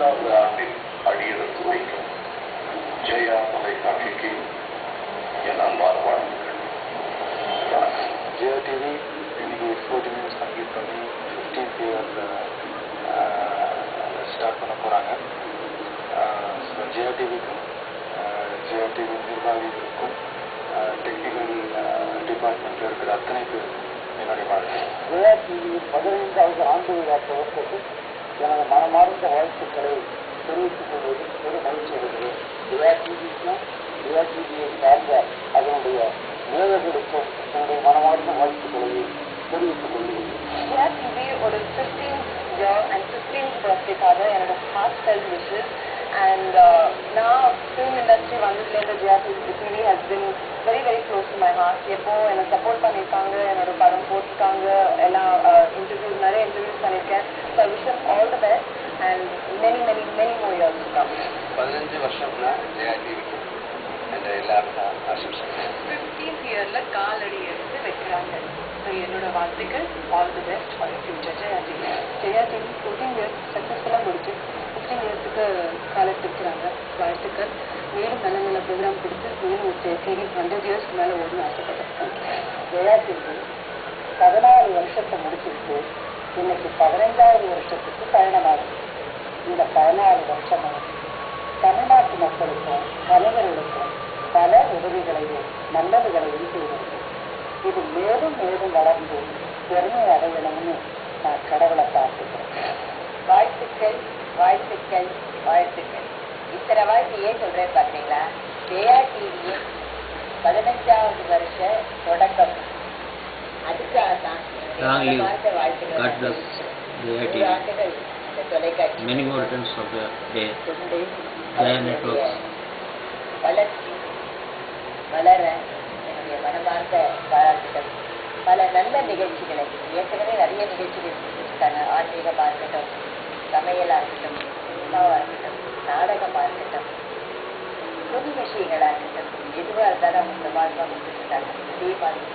15வது ஆண்டில் அடியெடுத்து வைக்கும் ஜெயா தொலைக்காட்சிக்கு என் அன்பான வாழ்த்துக்கள். ஜெயா டிவி இன்னைக்கு 14 நியூஸ் கம்ப்ளீட் பண்ணி 15th இயர் ஸ்டார்ட் பண்ண போகிறாங்க. ஜெயா டிவிக்கும் ஜெயா டிவி நிர்வாகிகளுக்கும் டெக்னிக்கல் டிபார்ட்மெண்ட்டில் இருக்கிற அத்தனை பேர் என்னுடைய வாழ்க்கை. ஜெயா டிவி 15வது ஆண்டு விழா துவக்கத்தில் எனது மனமார்ந்த வாழ்த்துக்களை தெரிவித்துக் கொள்வது ஒரு மகிழ்ச்சி அடைகிறேன். ஜெயா டிவிக்கும் ஜெயா டிவியை சார்ந்த அதனுடைய நேயர்களுக்கும் என்னுடைய மனமார்ந்த வாழ்த்துக்களை தெரிவித்துக் கொள்கிறேன். ஜெயா டிவி ஒரு 15th year and 15th birthday-க்காக என்னோட heartfelt wishes. And நான் film industry வந்ததுலேருந்து Jaya TV has been very very close to my heart. எப்போ என்னை சப்போர்ட் பண்ணியிருக்காங்க, என்னோட படம் போட்டிருக்காங்க, எல்லாம் நிறைய இன்டர்வியூஸ் பண்ணியிருக்கேன். So I wish them all the best and many more years to come. 15 வருஷம்னா Jaya டிவிக்கு என்ற எல்லாருக்கும் ஆசீர்வாதம். 15th yearல காலடி எடுத்து வைக்கிறாங்க. ஸோ என்னோட வாழ்த்துக்கள், all the best for future Jaya TV. Jaya TV 14 years சக்ஸஸ்ஃபுல்லாக முடிச்சு 15 yearsக்கு காலத்திருக்கிறாங்க. வாழ்த்துக்கள். மேலும் நல்ல நல்ல ப்ரோக்ராம் கொடுத்து மேலும் ஒரு சீரீஸ் 100 yearsக்கு மேலே ஓடணும் ஆசைப்பட்டிருக்காங்க. ஜெயா டிவி 14 வருஷத்தை முடிச்சுட்டு இன்னைக்கு 15வது வருஷத்துக்கு பயணமாகும். இந்த 14 வருஷமாக தமிழ்நாட்டு மக்களுக்கும் கலைஞர்களுக்கும் பல உதவிகளையும் நல்லதுகளையும் செய்கிறது. இது மேலும் மேலும் வளர்ந்து பெருமை அடையணும்னு நான் கடவுளை பார்த்துக்கிறேன். வாழ்த்துக்கள் வாழ்த்துக்கள் வாழ்த்துக்கள். இத்தனை வாழ்த்து ஏன் சொல்றேன் பார்த்தீங்களா? ஜெயா டிவியின் 15வது வருஷ தொடக்கம். அதுக்காக தான் வாழ்த்துக்கள். தொலைக்காட்சி many more returns of the day. Jaya Networks. வளர்ச்சி வளர என்னுடைய மனமார்ந்த பாராட்டுகள். பல நல்ல நிகழ்ச்சிகளை ஏற்கனவே நிறைய நிகழ்ச்சிகள் செஞ்சுருக்காங்க. ஆன்மீகமாக இருக்கட்டும், சமையலாக இருக்கட்டும், சினிமாவாக இருக்கட்டும், நாடகமாக இருக்கட்டும், புது விஷயங்களாக இருக்கட்டும், எதுவாக இருந்தாலும் அவங்க பிரமாதமாக கொடுத்துருக்காங்க. அதே மாதிரி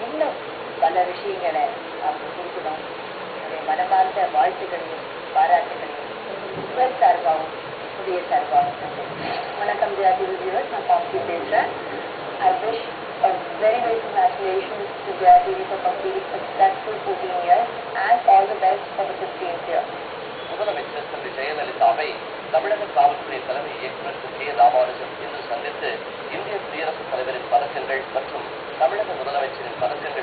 இன்னும் பல விஷயங்களை அவங்க கொடுக்கணும். என்னுடைய மனமார்ந்த வாழ்த்துக்களையும் பாராட்டுகளையும் உங்கள் சார்பாகவும் புதிய சார்பாகவும். வணக்கம் ஜெயா டிவி வியூவர்ஸ், நான் பாப்சி பேசுகிறேன். I wish a very very congratulations to Jaya TV for completing successful 14 years and all the best for the 15th year. முதலமைச்சர் செல்வி ஜெயலலிதாவை தமிழக காவல்துறை தலைமை இயக்குநர் திரு கே ராமானுஜம் இன்று சந்தித்து இந்திய குடியரசுத் தலைவரின் பதக்கங்கள் மற்றும் தமிழக முதலமைச்சரின் பதக்கங்கள்